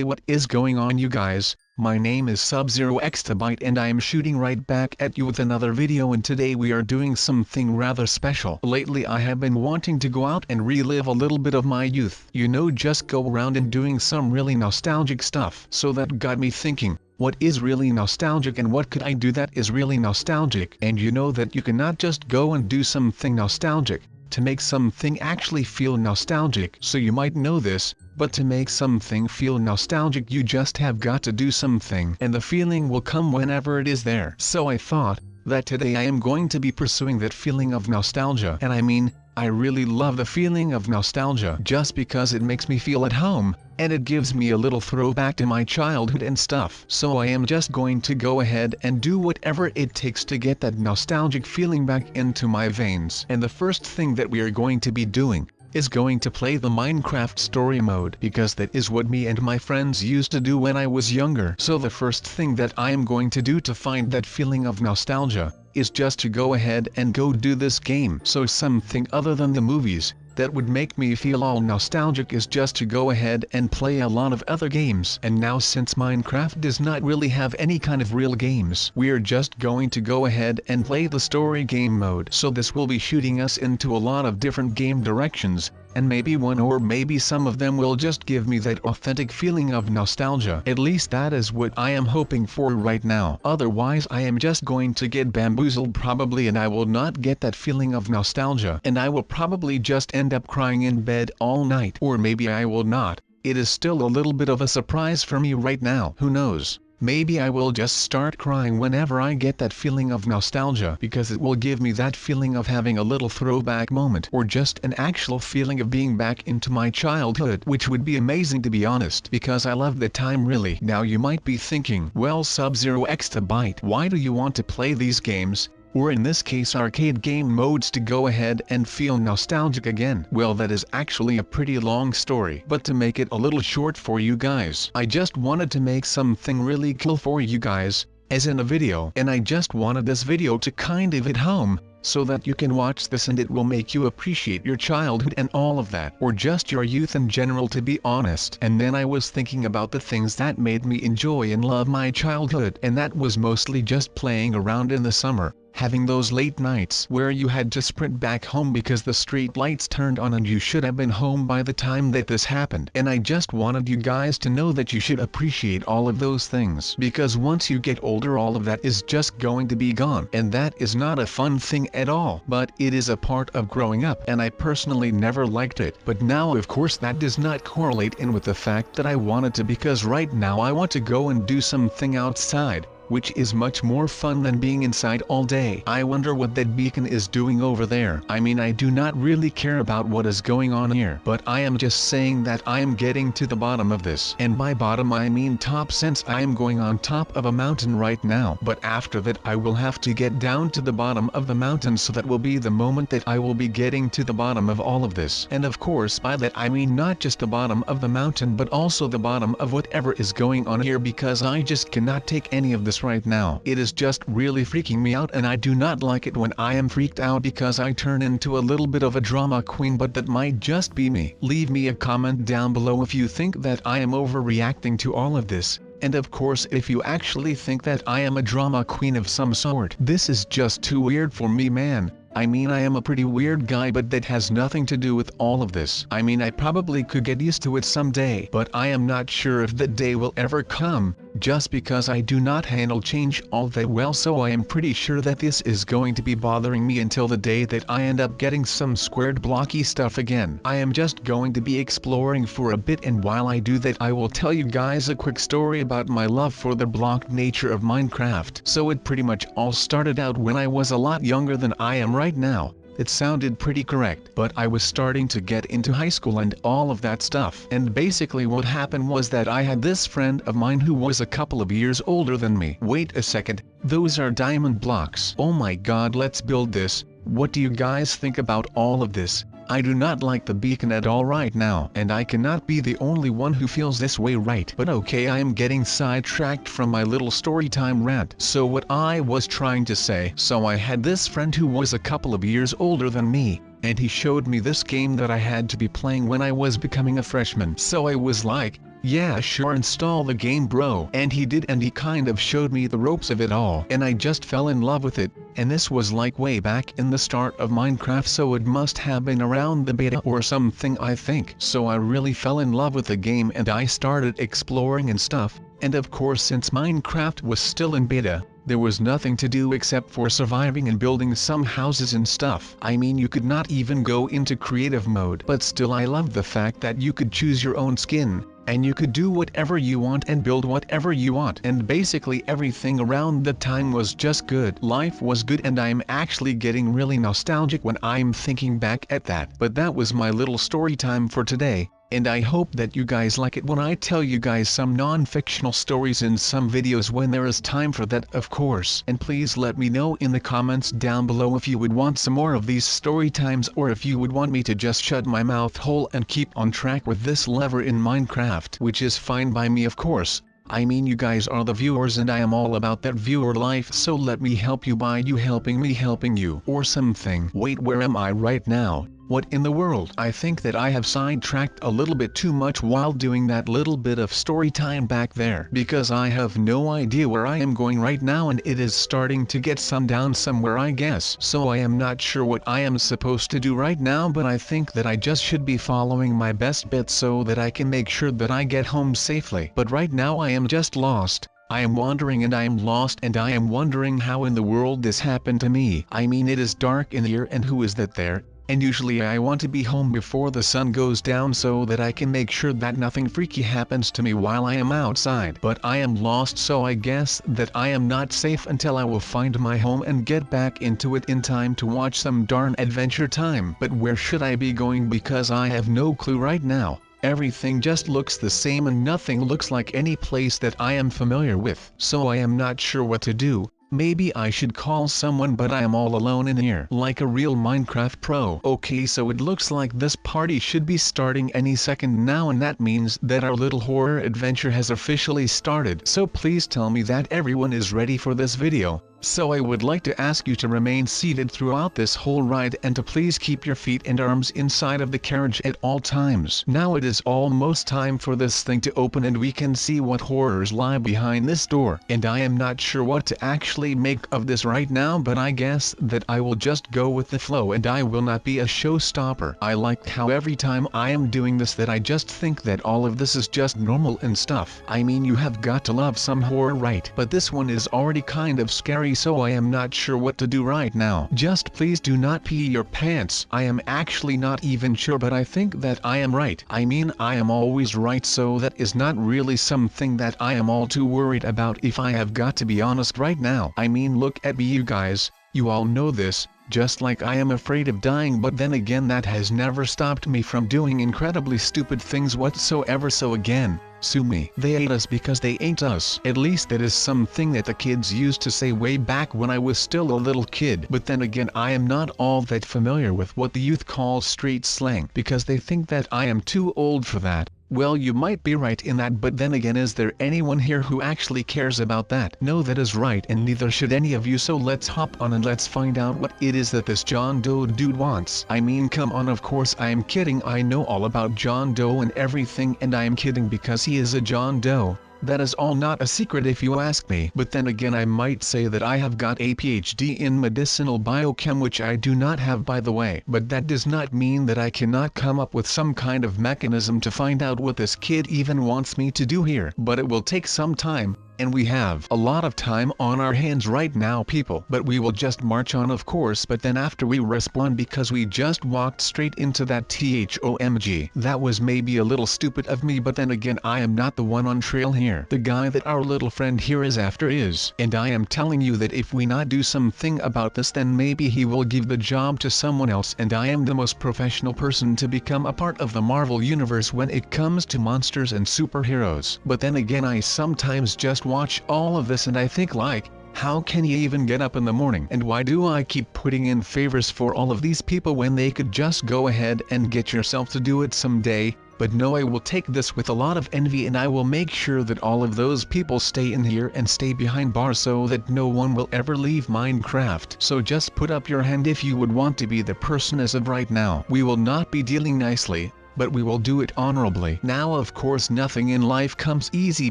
Hey, what is going on, you guys? My name is Sub-Zero Exabyte and I am shooting right back at you with another video, and today we are doing something rather special. Lately I have been wanting to go out and relive a little bit of my youth. You know, just go around and doing some really nostalgic stuff. So that got me thinking, what is really nostalgic and what could I do that is really nostalgic? And you know that you cannot just go and do something nostalgic to make something actually feel nostalgic. So you might know this, but to make something feel nostalgic you just have got to do something, and the feeling will come whenever it is there. So I thought that today I am going to be pursuing that feeling of nostalgia. And I mean, I really love the feeling of nostalgia just because it makes me feel at home, and it gives me a little throwback to my childhood and stuff. So I am just going to go ahead and do whatever it takes to get that nostalgic feeling back into my veins. And the first thing that we are going to be doing is going to play the Minecraft story mode, because that is what me and my friends used to do when I was younger. So the first thing that I am going to do to find that feeling of nostalgia is just to go ahead and go do this game. So something other than the movies that would make me feel all nostalgic is just to go ahead and play a lot of other games. And now, since Minecraft does not really have any kind of real games, we are just going to go ahead and play the story game mode. So this will be shooting us into a lot of different game directions, and maybe one or maybe some of them will just give me that authentic feeling of nostalgia. At least that is what I am hoping for right now. Otherwise I am just going to get bamboozled probably, and I will not get that feeling of nostalgia, and I will probably just end up crying in bed all night. Or maybe I will not. It is still a little bit of a surprise for me right now. Who knows? Maybe I will just start crying whenever I get that feeling of nostalgia, because it will give me that feeling of having a little throwback moment, or just an actual feeling of being back into my childhood, which would be amazing, to be honest, because I love the time really. Now you might be thinking, well, Sub-Zero Exabyte, why do you want to play these games, or in this case arcade game modes, to go ahead and feel nostalgic again? Well, that is actually a pretty long story, but to make it a little short for you guys, I just wanted to make something really cool for you guys, as in a video, and I just wanted this video to kind of hit home, so that you can watch this and it will make you appreciate your childhood and all of that, or just your youth in general, to be honest. And then I was thinking about the things that made me enjoy and love my childhood, and that was mostly just playing around in the summer, having those late nights where you had to sprint back home because the street lights turned on and you should have been home by the time that this happened. And I just wanted you guys to know that you should appreciate all of those things, because once you get older all of that is just going to be gone, and that is not a fun thing at all. But it is a part of growing up, and I personally never liked it. But now of course that does not correlate in with the fact that I wanted to, because right now I want to go and do something outside, which is much more fun than being inside all day. I wonder what that beacon is doing over there. I mean, I do not really care about what is going on here, but I am just saying that I am getting to the bottom of this. And by bottom I mean top, since I am going on top of a mountain right now. But after that I will have to get down to the bottom of the mountain, so that will be the moment that I will be getting to the bottom of all of this. And of course by that I mean not just the bottom of the mountain, but also the bottom of whatever is going on here, because I just cannot take any of this right now. It is just really freaking me out, and I do not like it when I am freaked out, because I turn into a little bit of a drama queen, but that might just be me. Leave me a comment down below if you think that I am overreacting to all of this. And of course if you actually think that I am a drama queen of some sort. This is just too weird for me, man. I mean, I am a pretty weird guy, but that has nothing to do with all of this. I mean, I probably could get used to it someday, but I am not sure if that day will ever come, just because I do not handle change all that well. So I am pretty sure that this is going to be bothering me until the day that I end up getting some squared blocky stuff again. I am just going to be exploring for a bit, and while I do that I will tell you guys a quick story about my love for the block nature of Minecraft. So it pretty much all started out when I was a lot younger than I am right now. It sounded pretty correct, but I was starting to get into high school and all of that stuff. And basically what happened was that I had this friend of mine who was a couple of years older than me. Wait a second, those are diamond blocks. Oh my god, let's build this. What do you guys think about all of this? I do not like the beacon at all right now, and I cannot be the only one who feels this way, right? But okay, I am getting sidetracked from my little storytime rant. So what I was trying to say, so I had this friend who was a couple of years older than me, and he showed me this game that I had to be playing when I was becoming a freshman. So I was like, "Yeah sure, install the game bro." And he did, and he kind of showed me the ropes of it all, and I just fell in love with it. And this was like way back in the start of Minecraft, so it must have been around the beta or something I think. So I really fell in love with the game and I started exploring and stuff. And of course, since Minecraft was still in beta, there was nothing to do except for surviving and building some houses and stuff. I mean, you could not even go into creative mode. But still, I loved the fact that you could choose your own skin, and you could do whatever you want and build whatever you want. And basically everything around the time was just good. Life was good, and I'm actually getting really nostalgic when I'm thinking back at that. But that was my little story time for today. And I hope that you guys like it when I tell you guys some non-fictional stories in some videos when there is time for that, of course. And please let me know in the comments down below if you would want some more of these story times, or if you would want me to just shut my mouth hole and keep on track with this lever in Minecraft, which is fine by me, of course. I mean, you guys are the viewers and I am all about that viewer life, so let me help you by you helping me helping you, or something. Wait, where am I right now? What in the world? I think that I have sidetracked a little bit too much while doing that little bit of story time back there, because I have no idea where I am going right now, and it is starting to get sundown somewhere, I guess. So I am not sure what I am supposed to do right now, but I think that I just should be following my best bet so that I can make sure that I get home safely. But right now I am just lost. I am wandering and I am lost, and I am wondering how in the world this happened to me. I mean, it is dark in here, and who is that there? And usually I want to be home before the sun goes down so that I can make sure that nothing freaky happens to me while I am outside. But I am lost, so I guess that I am not safe until I will find my home and get back into it in time to watch some darn Adventure Time. But where should I be going, because I have no clue right now. Everything just looks the same and nothing looks like any place that I am familiar with. So I am not sure what to do. Maybe I should call someone, but I am all alone in here, like a real Minecraft pro. Okay, so it looks like this party should be starting any second now, and that means that our little horror adventure has officially started. So please tell me that everyone is ready for this video. So I would like to ask you to remain seated throughout this whole ride, and to please keep your feet and arms inside of the carriage at all times. Now it is almost time for this thing to open, and we can see what horrors lie behind this door. And I am not sure what to actually make of this right now, but I guess that I will just go with the flow and I will not be a showstopper. I like how every time I am doing this that I just think that all of this is just normal and stuff. I mean, you have got to love some horror, right? But this one is already kind of scary, so I am not sure what to do right now. Just please do not pee your pants. I am actually not even sure, but I think that I am right. I mean, I am always right, so that is not really something that I am all too worried about, if I have got to be honest right now. I mean, look at me, you guys. You all know this. Just like I am afraid of dying, but then again that has never stopped me from doing incredibly stupid things whatsoever. So again, sue me. They ate us because they ate us. At least that is something that the kids used to say way back when I was still a little kid. But then again, I am not all that familiar with what the youth calls street slang, because they think that I am too old for that. Well, you might be right in that, but then again, is there anyone here who actually cares about that? No, that is right, and neither should any of you, so let's hop on and let's find out what it is that this John Doe dude wants. I mean, come on, of course I am kidding. I know all about John Doe and everything, and I am kidding because he is a John Doe. That is all not a secret if you ask me. But then again, I might say that I have got a PhD in medicinal biochem, which I do not have, by the way. But that does not mean that I cannot come up with some kind of mechanism to find out what this kid even wants me to do here. But it will take some time. And we have a lot of time on our hands right now, people. But we will just march on, of course. But then after we respawn, because we just walked straight into that THOMG. That was maybe a little stupid of me, but then again, I am not the one on trail here. The guy that our little friend here is after is. And I am telling you that if we not do something about this, then maybe he will give the job to someone else. And I am the most professional person to become a part of the Marvel universe when it comes to monsters and superheroes. But then again, I sometimes just watch all of this and I think, like, how can you even get up in the morning? And why do I keep putting in favors for all of these people when they could just go ahead and get yourself to do it someday? But no, I will take this with a lot of envy, and I will make sure that all of those people stay in here and stay behind bars so that no one will ever leave Minecraft. So just put up your hand if you would want to be the person as of right now. We will not be dealing nicely. but we will do it honorably. Now of course nothing in life comes easy,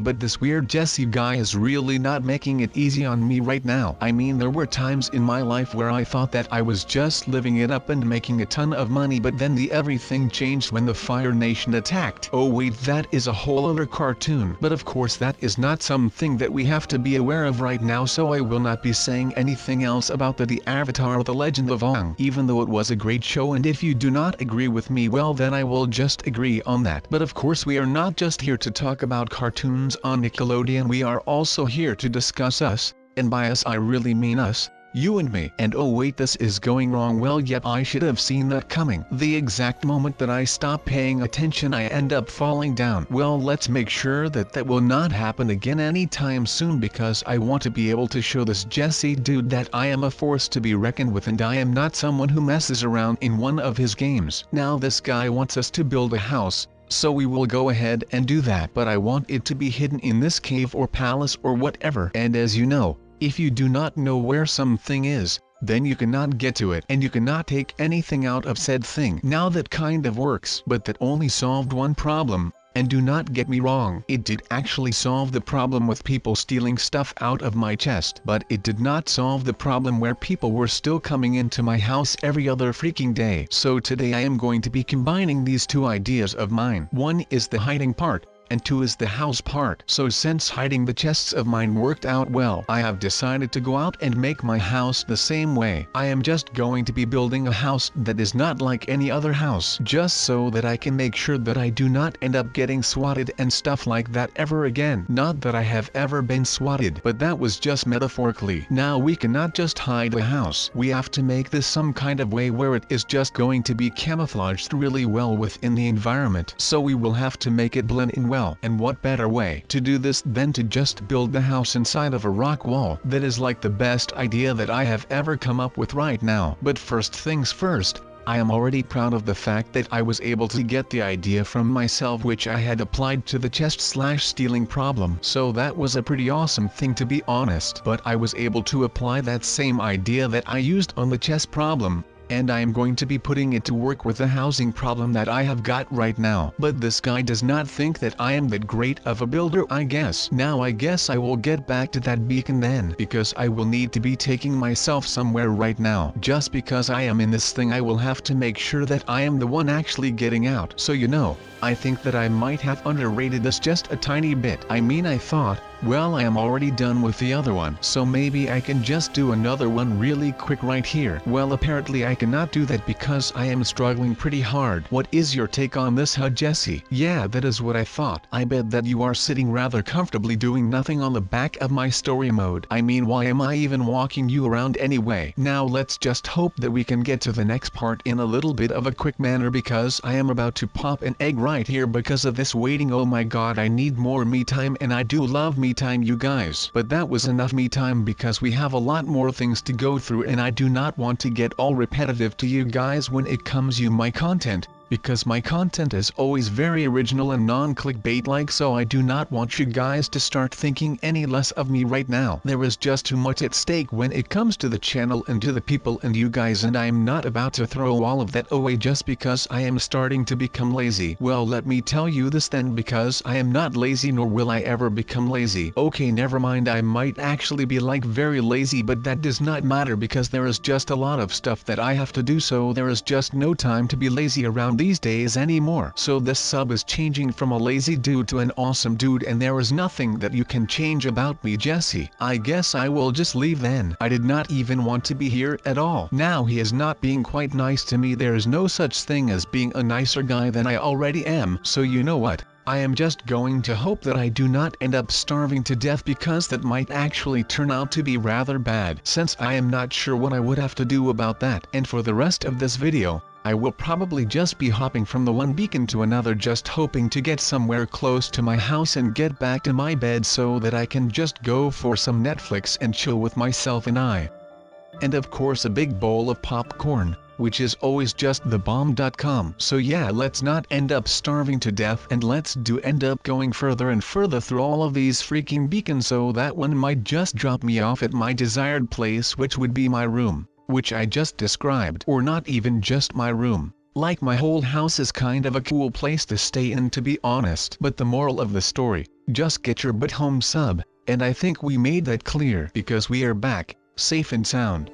but this weird Jesse guy is really not making it easy on me right now. I mean, there were times in my life where I thought that I was just living it up and making a ton of money, but then everything changed when the Fire Nation attacked. Oh wait, that is a whole other cartoon. But of course that is not something that we have to be aware of right now, so I will not be saying anything else about the Avatar: The Legend of Aang, even though it was a great show, and if you do not agree with me, well then I will just agree on that. But of course we are not just here to talk about cartoons on Nickelodeon, we are also here to discuss us, and by us I really mean us, you and me. And oh wait, this is going wrong. Well, yep, I should have seen that coming. The exact moment that I stop paying attention I end up falling down. Well, let's make sure that will not happen again anytime soon, because I want to be able to show this Jesse dude that I am a force to be reckoned with and I am not someone who messes around in one of his games. Now this guy wants us to build a house, so we will go ahead and do that, but I want it to be hidden in this cave or palace or whatever. And as you know, if you do not know where something is, then you cannot get to it and you cannot take anything out of said thing. Now that kind of works, but that only solved one problem. And do not get me wrong, it did actually solve the problem with people stealing stuff out of my chest, but it did not solve the problem where people were still coming into my house every other freaking day. So today I am going to be combining these two ideas of mine. One is the hiding part, and two is the house part. So since hiding the chests of mine worked out well, I have decided to go out and make my house the same way. I am just going to be building a house that is not like any other house, just so that I can make sure that I do not end up getting swatted and stuff like that ever again. Not that I have ever been swatted, but that was just metaphorically. Now we cannot just hide the house. We have to make this some kind of way where it is just going to be camouflaged really well within the environment. So we will have to make it blend in well. And what better way to do this than to just build the house inside of a rock wall? That is like the best idea that I have ever come up with right now. But first things first, I am already proud of the fact that I was able to get the idea from myself, which I had applied to the chest/stealing problem. So that was a pretty awesome thing, to be honest. But I was able to apply that same idea that I used on the chest problem, and I am going to be putting it to work with the housing problem that I have got right now. But this guy does not think that I am that great of a builder, I guess. Now I guess I will get back to that beacon then, because I will need to be taking myself somewhere right now. Just because I am in this thing, I will have to make sure that I am the one actually getting out. So you know, I think that I might have underrated this just a tiny bit. I mean, I thought, well, I am already done with the other one, so maybe I can just do another one really quick right here. Well, apparently I cannot do that because I am struggling pretty hard. What is your take on this, huh, Jesse? Yeah, that is what I thought. I bet that you are sitting rather comfortably doing nothing on the back of my story mode. I mean, why am I even walking you around anyway? Now let's just hope that we can get to the next part in a little bit of a quick manner, because I am about to pop an egg right here because of this waiting. Oh my god, I need more me time, and I do love me time, you guys. But that was enough me time because we have a lot more things to go through, and I do not want to get all repetitive to you guys when it comes to my content, because my content is always very original and non-clickbait like, so I do not want you guys to start thinking any less of me right now. There is just too much at stake when it comes to the channel and to the people and you guys, and I am not about to throw all of that away just because I am starting to become lazy. Well, let me tell you this then, because I am not lazy, nor will I ever become lazy. Okay, never mind, I might actually be like very lazy, but that does not matter because there is just a lot of stuff that I have to do, so there is just no time to be lazy around these days anymore. So this sub is changing from a lazy dude to an awesome dude, and there is nothing that you can change about me, Jesse. I guess I will just leave then. I did not even want to be here at all. Now he is not being quite nice to me. There is no such thing as being a nicer guy than I already am. So you know what? I am just going to hope that I do not end up starving to death, because that might actually turn out to be rather bad, since I am not sure what I would have to do about that. And for the rest of this video, I will probably just be hopping from the one beacon to another, just hoping to get somewhere close to my house and get back to my bed so that I can just go for some Netflix and chill with myself and I. And of course a big bowl of popcorn, which is always just the bomb.com. So yeah, let's not end up starving to death, and let's do end up going further and further through all of these freaking beacons, so that one might just drop me off at my desired place, which would be my room, which I just described, or not even just my room, Like my whole house is kind of a cool place to stay in, to be honest. But the moral of the story, just get your butt home, sub, and I think we made that clear because we are back, safe and sound.